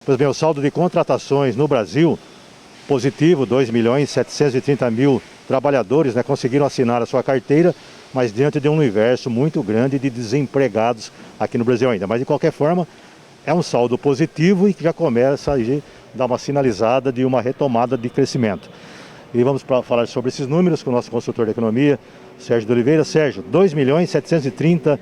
Pois bem, o saldo de contratações no Brasil, positivo, 2.730.000 trabalhadores, né, conseguiram assinar a sua carteira, mas diante de um universo muito grande de desempregados aqui no Brasil ainda. Mas de qualquer forma, é um saldo positivo e que já começa a dar uma sinalizada de uma retomada de crescimento. E vamos falar sobre esses números com o nosso consultor de economia, Sérgio de Oliveira. Sérgio, 2.730.000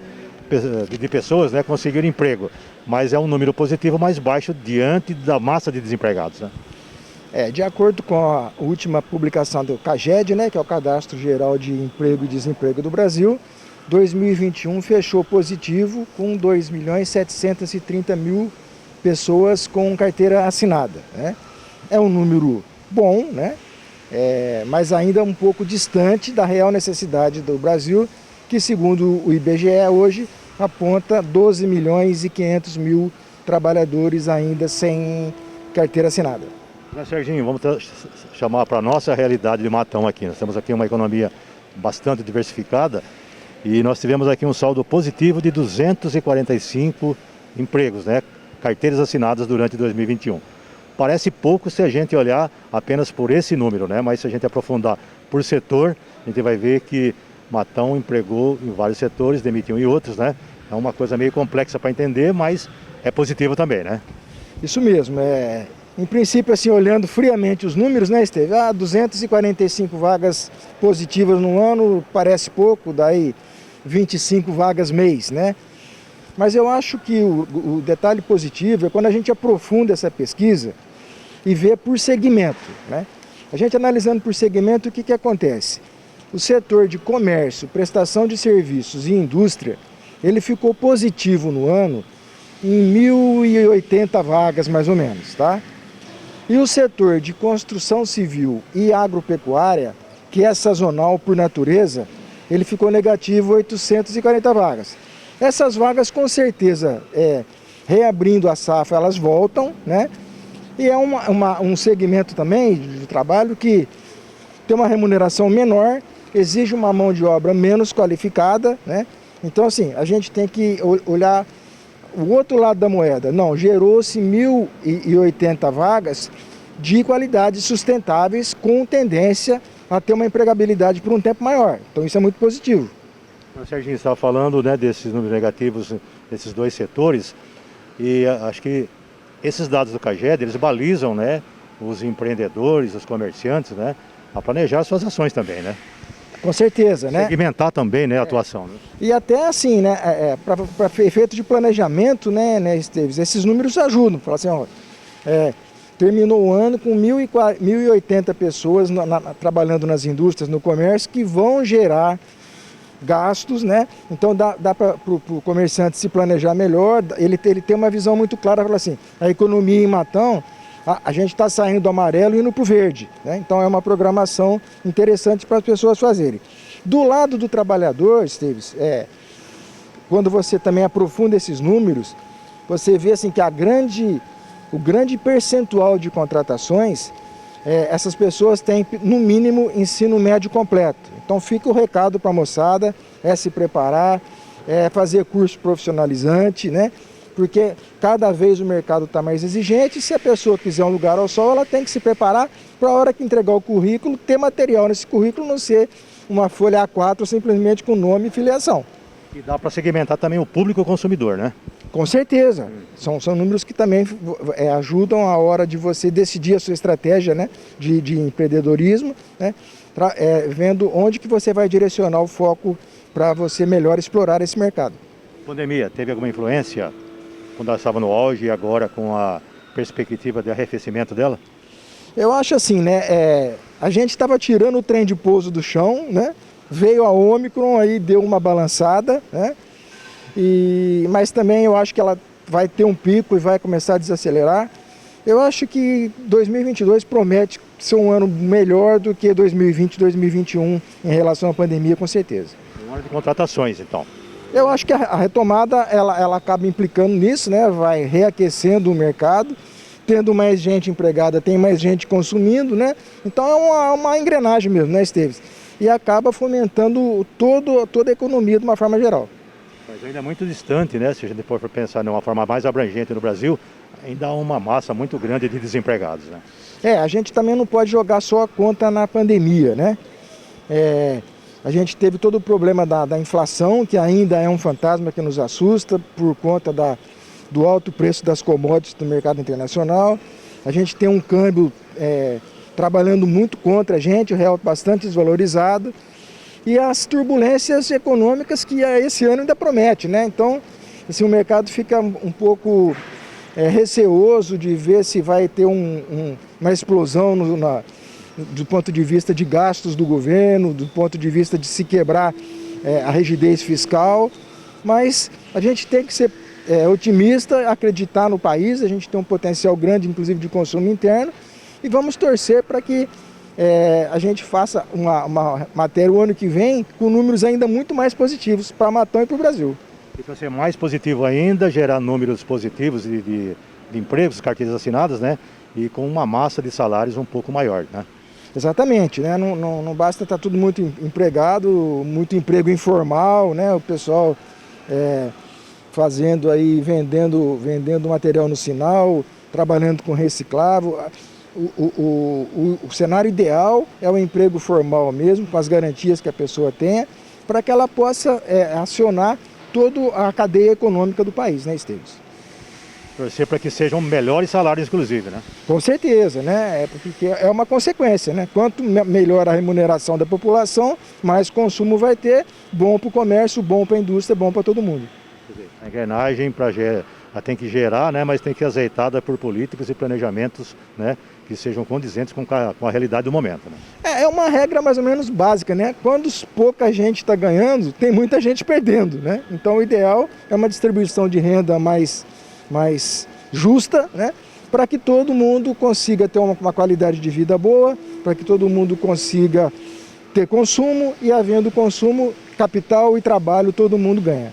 de pessoas, né, conseguiram emprego, mas é um número positivo mais baixo diante da massa de desempregados, né? De acordo com a última publicação do CAGED, né, que é o Cadastro Geral de Emprego e Desemprego do Brasil, 2021 fechou positivo com 2.730.000 pessoas com carteira assinada, né? É um número bom, né? Mas ainda um pouco distante da real necessidade do Brasil, que segundo o IBGE hoje aponta 12.500.000 trabalhadores ainda sem carteira assinada. Serginho, vamos chamar para a nossa realidade de Matão aqui. Nós temos aqui uma economia bastante diversificada e nós tivemos aqui um saldo positivo de 245 empregos, né? Carteiras assinadas durante 2021. Parece pouco se a gente olhar apenas por esse número, né? Mas se a gente aprofundar por setor, a gente vai ver que Matão empregou em vários setores, demitiu em outros, né? É uma coisa meio complexa para entender, mas é positivo também, né? Isso mesmo. Em princípio, assim, olhando friamente os números, né, Esteve? 245 vagas positivas no ano, parece pouco, daí 25 vagas mês, né? Mas eu acho que o detalhe positivo é quando a gente aprofunda essa pesquisa e vê por segmento, né? A gente analisando por segmento, o que acontece? O setor de comércio, prestação de serviços e indústria, ele ficou positivo no ano em 1.080 vagas mais ou menos, tá? E o setor de construção civil e agropecuária, que é sazonal por natureza, ele ficou negativo 840 vagas. Essas vagas, com certeza, reabrindo a safra, elas voltam, né? E é um segmento também de trabalho que tem uma remuneração menor, exige uma mão de obra menos qualificada, né? Então, assim, a gente tem que olhar o outro lado da moeda. Não, gerou-se 1.080 vagas de qualidades sustentáveis com tendência a ter uma empregabilidade por um tempo maior. Então isso é muito positivo. O Serginho estava falando, né, desses números negativos desses dois setores e acho que esses dados do CAGED, eles balizam, né, os empreendedores, os comerciantes, né, a planejar suas ações também, né? Com certeza, né? Segmentar também, né, a atuação. Né? E até assim, né, para efeito de planejamento, né, Esteves, esses números ajudam. Fala assim, ó, terminou o ano com 1.080 pessoas trabalhando nas indústrias, no comércio, que vão gerar gastos, né? Então dá para o comerciante se planejar melhor, ele tem uma visão muito clara, fala assim, a economia em Matão, a gente está saindo do amarelo e indo para o verde, né? Então é uma programação interessante para as pessoas fazerem. Do lado do trabalhador, Esteves, quando você também aprofunda esses números, você vê assim que o grande percentual de contratações, essas pessoas têm no mínimo ensino médio completo. Então fica o recado para a moçada, se preparar, fazer curso profissionalizante, né? Porque cada vez o mercado está mais exigente e se a pessoa quiser um lugar ao sol, ela tem que se preparar para a hora que entregar o currículo, ter material nesse currículo, não ser uma folha A4 simplesmente com nome e filiação. E dá para segmentar também o público consumidor, né? Com certeza. São números que também ajudam a hora de você decidir a sua estratégia, né, de empreendedorismo, né, vendo onde que você vai direcionar o foco para você melhor explorar esse mercado. A pandemia teve alguma influência quando ela estava no auge e agora com a perspectiva de arrefecimento dela? Eu acho assim, né, a gente estava tirando o trem de pouso do chão, né, veio a Ômicron, aí deu uma balançada, né, mas também eu acho que ela vai ter um pico e vai começar a desacelerar. Eu acho que 2022 promete ser um ano melhor do que 2020 e 2021 em relação à pandemia, com certeza. Um ano de contratações, então. Eu acho que a retomada ela acaba implicando nisso, né? Vai reaquecendo o mercado, tendo mais gente empregada, tem mais gente consumindo, né? Então é uma engrenagem mesmo, né, Esteves? E acaba fomentando toda a economia de uma forma geral. Mas ainda é muito distante, né? Se a gente for pensar de uma forma mais abrangente no Brasil, Ainda há uma massa muito grande de desempregados, né? A gente também não pode jogar só a conta na pandemia, né? A gente teve todo o problema da inflação, que ainda é um fantasma que nos assusta por conta do alto preço das commodities do mercado internacional. A gente tem um câmbio trabalhando muito contra a gente, o real bastante desvalorizado. E as turbulências econômicas que esse ano ainda promete, né? Então, assim, o mercado fica um pouco receoso de ver se vai ter uma explosão do ponto de vista de gastos do governo, do ponto de vista de se quebrar a rigidez fiscal. Mas a gente tem que ser otimista, acreditar no país, a gente tem um potencial grande, inclusive, de consumo interno, e vamos torcer para que a gente faça uma matéria o ano que vem com números ainda muito mais positivos para Matão e para o Brasil. E para ser mais positivo ainda, gerar números positivos de empregos, carteiras assinadas, né? E com uma massa de salários um pouco maior, né? Exatamente, né? Não basta estar tudo muito empregado, muito emprego informal, né? O pessoal fazendo aí, vendendo material no sinal, trabalhando com reciclável. O cenário ideal é o emprego formal mesmo, com as garantias que a pessoa tenha, para que ela possa acionar toda a cadeia econômica do país, né, Esteves? Torcer para que sejam melhores salários, inclusive, né? Com certeza, né? Porque é uma consequência, né? Quanto melhor a remuneração da população, mais consumo vai ter, bom para o comércio, bom para a indústria, bom para todo mundo. A engrenagem ela tem que gerar, né? Mas tem que ser azeitada por políticas e planejamentos, né? Que sejam condizentes com a realidade do momento, né? É uma regra mais ou menos básica, né? Quando pouca gente está ganhando, tem muita gente perdendo, né? Então o ideal é uma distribuição de renda mais justa, né? Para que todo mundo consiga ter uma qualidade de vida boa, para que todo mundo consiga ter consumo, e havendo consumo, capital e trabalho, todo mundo ganha.